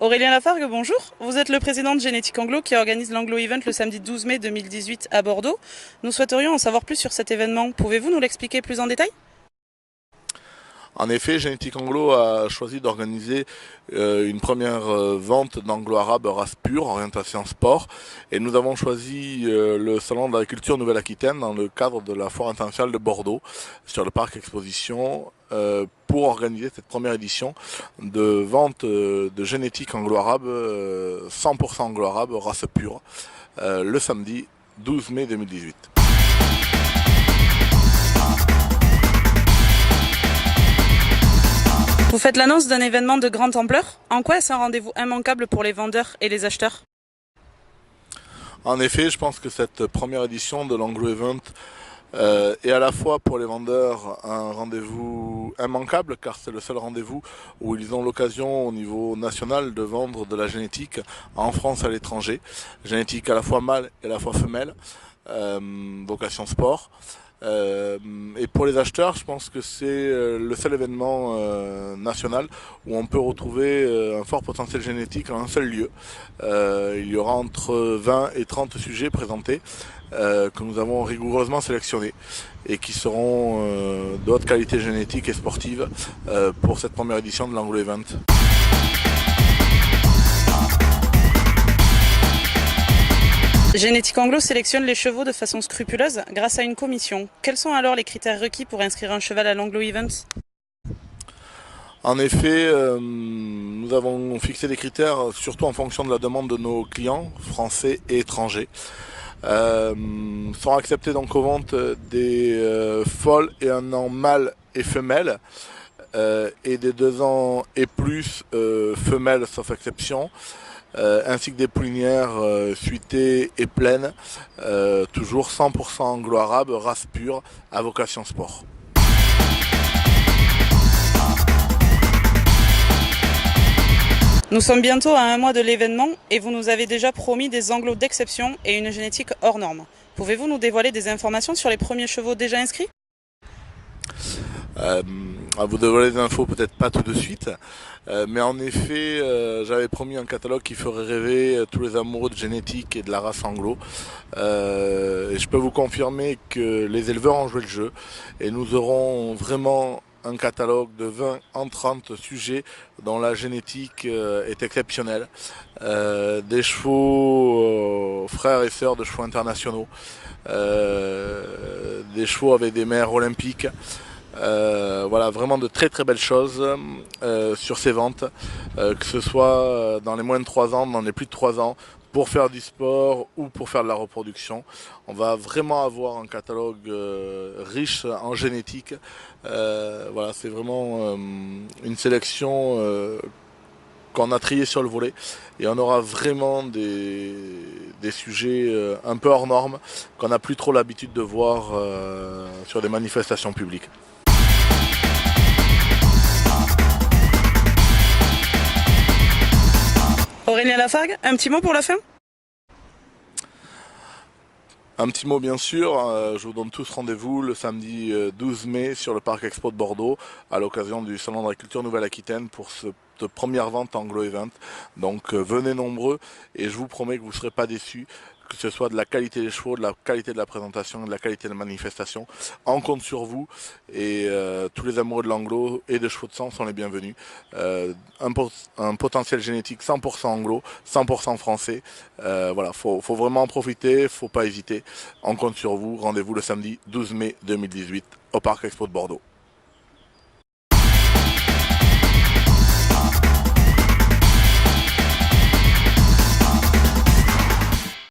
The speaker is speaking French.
Aurélien Lafargue, bonjour. Vous êtes le président de Génétique Anglo qui organise l'Anglo Event le samedi 12 mai 2018 à Bordeaux. Nous souhaiterions en savoir plus sur cet événement. Pouvez-vous nous l'expliquer plus en détail? En effet, Génétique Anglo a choisi d'organiser une première vente d'anglo-arabe race pure, orientation sport. Et nous avons choisi le Salon de l'agriculture Nouvelle-Aquitaine dans le cadre de la Foire internationale de Bordeaux, sur le parc exposition, pour organiser cette première édition de vente de génétique anglo-arabe, 100% anglo-arabe, race pure, le samedi 12 mai 2018. Vous faites l'annonce d'un événement de grande ampleur. En quoi est-ce un rendez-vous immanquable pour les vendeurs et les acheteurs? En effet, je pense que cette première édition de l'Anglo Event est à la fois pour les vendeurs un rendez-vous immanquable, car c'est le seul rendez-vous où ils ont l'occasion au niveau national de vendre de la génétique en France et à l'étranger. Génétique à la fois mâle et à la fois femelle, vocation sport. Et pour les acheteurs, je pense que c'est le seul événement national où on peut retrouver un fort potentiel génétique en un seul lieu. Il y aura entre 20 et 30 sujets présentés que nous avons rigoureusement sélectionnés et qui seront de haute qualité génétique et sportive pour cette première édition de l'Anglo Event. Génétique Anglo sélectionne les chevaux de façon scrupuleuse grâce à une commission. Quels sont alors les critères requis pour inscrire un cheval à l'Anglo Event? En effet, nous avons fixé des critères surtout en fonction de la demande de nos clients, français et étrangers. Sont acceptés donc aux ventes des foals et un an mâle et femelle, et des 2 ans et plus femelles sauf exception. Ainsi que des poulinières suitées et pleines, toujours 100% anglo-arabe, race pure, à vocation sport. Nous sommes bientôt à un mois de l'événement et vous nous avez déjà promis des anglos d'exception et une génétique hors norme. Pouvez-vous nous dévoiler des informations sur les premiers chevaux déjà inscrits? À vous dévoiler des infos, peut-être pas tout de suite, mais en effet, j'avais promis un catalogue qui ferait rêver tous les amoureux de génétique et de la race anglo. Et je peux vous confirmer que les éleveurs ont joué le jeu et nous aurons vraiment un catalogue de 20 en 30 sujets dont la génétique est exceptionnelle. Des chevaux frères et sœurs de chevaux internationaux, des chevaux avec des mères olympiques. Voilà, vraiment de très très belles choses sur ces ventes, que ce soit dans les moins de 3 ans, dans les plus de 3 ans, pour faire du sport ou pour faire de la reproduction. On va vraiment avoir un catalogue riche en génétique. Voilà, c'est vraiment une sélection qu'on a trié sur le volet, et on aura vraiment des sujets un peu hors normes qu'on n'a plus trop l'habitude de voir sur des manifestations publiques. Aurélien Lafargue, un petit mot pour la fin? Un petit mot bien sûr, je vous donne tous rendez-vous le samedi 12 mai sur le parc Expo de Bordeaux à l'occasion du Salon de l'agriculture Nouvelle-Aquitaine pour cette première vente Anglo Event. Donc venez nombreux et je vous promets que vous ne serez pas déçus, que ce soit de la qualité des chevaux, de la qualité de la présentation, de la qualité de la manifestation. On compte sur vous et tous les amoureux de l'anglo et de chevaux de sang sont les bienvenus. Un potentiel génétique 100% anglo, 100% français. Voilà, faut vraiment en profiter, faut pas hésiter. On compte sur vous. Rendez-vous le samedi 12 mai 2018 au Parc Expo de Bordeaux.